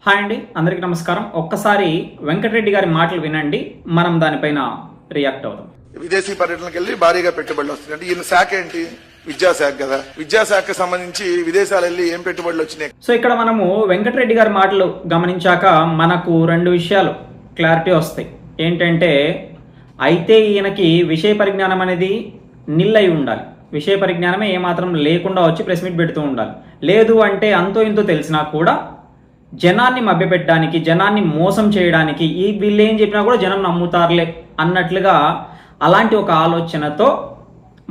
Hi అండి, అందరికీ నమస్కారం. ఒక్కసారి వెంకటరెడ్డి గారి మాటలు వినండి, మనం దానిపైన రియాక్ట్ అవుదాం. విదేశీ పర్యటనకు వెళ్ళి భారీగా పెట్టుబడులు వస్తున్నాయి. అంటే ఈయన శాఖ ఏంటి? విద్యాశాఖ కదా. విద్యాశాఖకు సంబంధించి విదేశాలు వెళ్ళి ఏం పెట్టుబడులు వచ్చినాయి? సో ఇక్కడ మనము వెంకటరెడ్డి గారి మాటలు గమనించాక మనకు రెండు విషయాలు క్లారిటీ వస్తాయి. ఏంటంటే, అయితే ఈయనకి విషయ పరిజ్ఞానం అనేది నిల్లై ఉండాలి. విషయ పరిజ్ఞానమే ఏమాత్రం లేకుండా వచ్చి ప్రెస్ మీట్ పెడుతూ ఉండాలి. లేదు అంటే అంతో ఇంతో తెలిసినా కూడా జనాన్ని మభ్యపెట్టడానికి, జనాన్ని మోసం చేయడానికి, ఈ వీళ్ళు ఏం చెప్పినా కూడా జనం నమ్ముతారులే అన్నట్లుగా అలాంటి ఒక ఆలోచనతో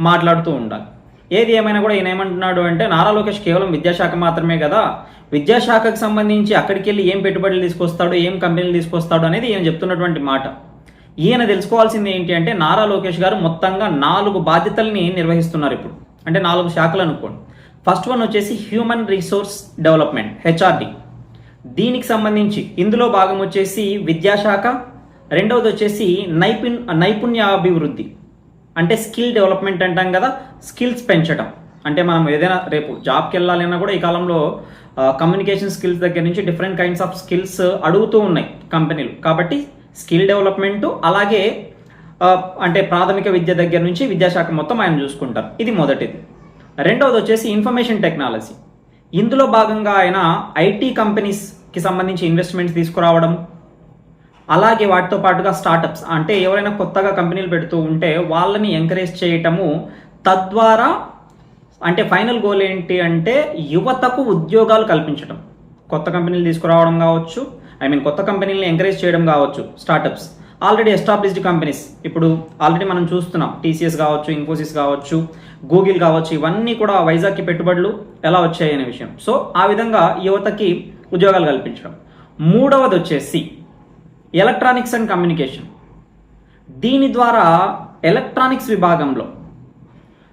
మాట్లాడుతూ ఉండాలి. ఏది ఏమైనా కూడా ఈయన ఏమంటున్నాడు అంటే, నారా లోకేష్ కేవలం విద్యాశాఖ మాత్రమే కదా, విద్యాశాఖకు సంబంధించి అక్కడికి వెళ్ళి ఏం పెట్టుబడులు తీసుకొస్తాడు, ఏం కంపెనీలు తీసుకొస్తాడు అనేది ఈయన చెప్తున్నటువంటి మాట. ఈయన తెలుసుకోవాల్సింది ఏంటి అంటే, నారా లోకేష్ గారు మొత్తంగా 4 బాధ్యతల్ని నిర్వహిస్తున్నారు ఇప్పుడు. అంటే 4 శాఖలు అనుకోండి. ఫస్ట్ వన్ వచ్చేసి హ్యూమన్ రిసోర్స్ డెవలప్మెంట్, హెచ్ఆర్డి. దీనికి సంబంధించి ఇందులో భాగం వచ్చేసి విద్యాశాఖ. రెండవది వచ్చేసి నైపుణ్యాభివృద్ధి, అంటే స్కిల్ డెవలప్మెంట్ అంటాం కదా, స్కిల్స్ పెంచడం. అంటే మనం ఏదైనా రేపు జాబ్కి వెళ్ళాలన్నా కూడా ఈ కాలంలో కమ్యూనికేషన్ స్కిల్స్ దగ్గర నుంచి డిఫరెంట్ కైండ్స్ ఆఫ్ స్కిల్స్ అడుగుతూ ఉన్నాయి కంపెనీలు. కాబట్టి స్కిల్ డెవలప్మెంట్, అలాగే అంటే ప్రాథమిక విద్య దగ్గర నుంచి విద్యాశాఖ మొత్తం ఆయన చూసుకుంటారు. ఇది మొదటిది. రెండవది వచ్చేసి ఇన్ఫర్మేషన్ టెక్నాలజీ. ఇందులో భాగంగా ఆయన ఐటీ కంపెనీస్కి సంబంధించి ఇన్వెస్ట్మెంట్స్ తీసుకురావడం, అలాగే వాటితో పాటుగా స్టార్టప్స్, అంటే ఎవరైనా కొత్తగా కంపెనీలు పెడుతూ ఉంటే వాళ్ళని ఎంకరేజ్ చేయటము. తద్వారా అంటే ఫైనల్ గోల్ ఏంటి అంటే యువతకు ఉద్యోగాలు కల్పించడం. కొత్త కంపెనీలు తీసుకురావడం కావచ్చు, కొత్త కంపెనీలను ఎంకరేజ్ చేయడం కావచ్చు. స్టార్టప్స్, ఆల్రెడీ ఎస్టాబ్లిష్డ్ కంపెనీస్, ఇప్పుడు ఆల్రెడీ మనం చూస్తున్నాం. టీసీఎస్ కావచ్చు, ఇన్ఫోసిస్ కావచ్చు, గూగుల్ కావచ్చు, ఇవన్నీ కూడా వైజాగ్కి పెట్టుబడులు ఎలా వచ్చాయి అనే విషయం. సో ఆ విధంగా యువతకి ఉద్యోగాలు కల్పించడం. మూడవది వచ్చేసి ఎలక్ట్రానిక్స్ అండ్ కమ్యూనికేషన్. దీని ద్వారా ఎలక్ట్రానిక్స్ విభాగంలో,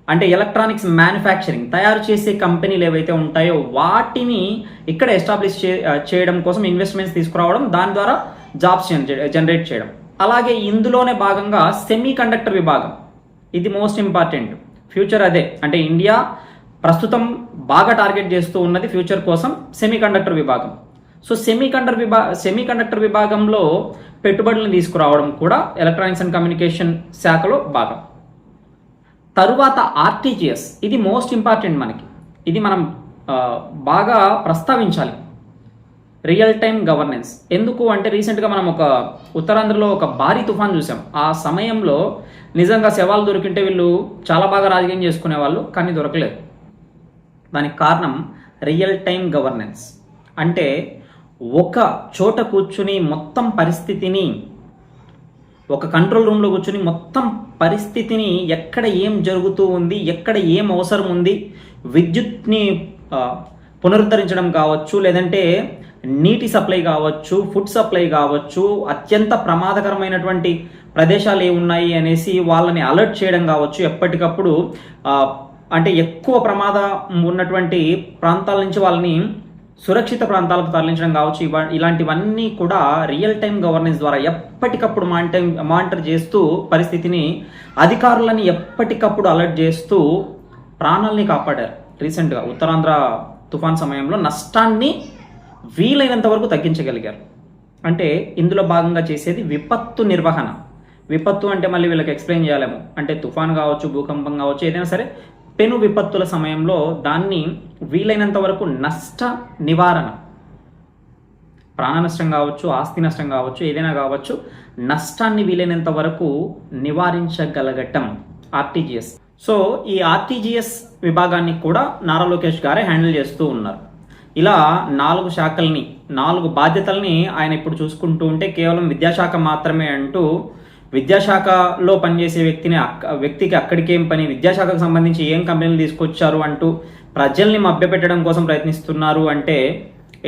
అంటే ఎలక్ట్రానిక్స్ మ్యానుఫ్యాక్చరింగ్ తయారు చేసే కంపెనీలు ఏవైతే ఉంటాయో వాటిని ఇక్కడ ఎస్టాబ్లిష్ చేయడం కోసం ఇన్వెస్ట్మెంట్స్ తీసుకురావడం, దాని ద్వారా జాబ్స్ జనరేట్ చేయడం. అలాగే ఇందులోనే భాగంగా సెమీ కండక్టర్ విభాగం, ఇది మోస్ట్ ఇంపార్టెంట్. ఫ్యూచర్ అదే, అంటే ఇండియా ప్రస్తుతం బాగా టార్గెట్ చేస్తూ ఉన్నది ఫ్యూచర్ కోసం సెమీ కండక్టర్ విభాగం. సో సెమీ కండక్టర్ విభాగంలో పెట్టుబడులను తీసుకురావడం కూడా ఎలక్ట్రానిక్స్ అండ్ కమ్యూనికేషన్ శాఖలో భాగం. తరువాత ఆర్టీజీఎస్, ఇది మోస్ట్ ఇంపార్టెంట్ మనకి. ఇది మనం బాగా ప్రస్తావించాలి. Real time governance. ఎందుకు అంటే రీసెంట్గా మనం ఒక ఉత్తరాంధ్రలో ఒక భారీ తుఫాన్ చూసాం. ఆ సమయంలో నిజంగా శవాలు దొరికింటే వీళ్ళు చాలా బాగా రాజకీయం చేసుకునేవాళ్ళు, కానీ దొరకలేదు. దానికి కారణం రియల్ టైం గవర్నెన్స్. అంటే ఒక చోట కూర్చుని మొత్తం పరిస్థితిని, ఒక కంట్రోల్ రూమ్లో కూర్చుని మొత్తం పరిస్థితిని, ఎక్కడ ఏం జరుగుతూ ఉంది, ఎక్కడ ఏం అవసరం ఉంది, విద్యుత్ని పునరుద్ధరించడం కావచ్చు, లేదంటే నీటి సప్లై కావచ్చు, ఫుడ్ సప్లై కావచ్చు, అత్యంత ప్రమాదకరమైనటువంటి ప్రదేశాలు ఏమున్నాయి అనేసి వాళ్ళని అలర్ట్ చేయడం కావచ్చు. ఎప్పటికప్పుడు అంటే ఎక్కువ ప్రమాదం ఉన్నటువంటి ప్రాంతాల నుంచి వాళ్ళని సురక్షిత ప్రాంతాలకు తరలించడం కావచ్చు. ఇలాంటివన్నీ కూడా రియల్ టైం గవర్నెన్స్ ద్వారా ఎప్పటికప్పుడు మానిటర్ చేస్తూ పరిస్థితిని, అధికారులని ఎప్పటికప్పుడు అలర్ట్ చేస్తూ ప్రాణాలని కాపాడారు. రీసెంట్గా ఉత్తరాంధ్ర తుఫాన్ సమయంలో నష్టాన్ని వీలైనంత వరకు తగ్గించగలిగారు. అంటే ఇందులో భాగంగా చేసేది విపత్తు నిర్వహణ. విపత్తు అంటే మళ్ళీ వీళ్ళకి ఎక్స్ప్లెయిన్ చేయాలేమో, అంటే తుఫాన్ కావచ్చు, భూకంపం కావచ్చు, ఏదైనా సరే పెను విపత్తుల సమయంలో దాన్ని వీలైనంత వరకు నష్ట నివారణ, ప్రాణ నష్టం కావచ్చు, ఆస్తి నష్టం కావచ్చు, ఏదైనా కావచ్చు, నష్టాన్ని వీలైనంత వరకు నివారించగలగటం ఆర్టీజీఎస్. సో ఈ ఆర్టీజీఎస్ విభాగాన్ని కూడా నారా లోకేష్ గారే హ్యాండిల్ చేస్తూ ఉన్నారు. ఇలా 4 శాఖల్ని, 4 బాధ్యతల్ని ఆయన ఇప్పుడు చూసుకుంటూ ఉంటే, కేవలం విద్యాశాఖ మాత్రమే అంటూ విద్యాశాఖలో పనిచేసే వ్యక్తికి అక్కడికేం పని, విద్యాశాఖకు సంబంధించి ఏం కంపెనీలు తీసుకొచ్చారు అంటూ ప్రజల్ని మభ్యపెట్టడం కోసం ప్రయత్నిస్తున్నారు. అంటే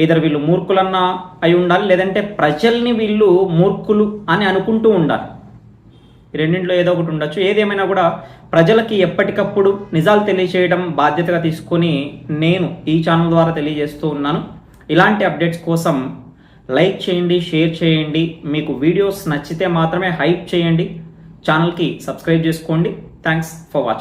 ఇద్దరు వీళ్ళు మూర్ఖులన్నా అయి ఉండాలి, లేదంటే ప్రజల్ని వీళ్ళు మూర్ఖులు అని అనుకుంటూ ఉండాలి. రెండింటిలో ఏదో ఒకటి ఉండొచ్చు. ఏదేమైనా కూడా ప్రజలకి ఎప్పటికప్పుడు నిజాలు తెలియచేయడం బాధ్యతగా తీసుకొని నేను ఈ ఛానల్ ద్వారా తెలియజేస్తూ ఉన్నాను. ఇలాంటి అప్డేట్స్ కోసం లైక్ చేయండి, షేర్ చేయండి. మీకు వీడియోస్ నచ్చితే మాత్రమే హైప్ చేయండి. ఛానల్కి సబ్స్క్రైబ్ చేసుకోండి. Thanks for watching.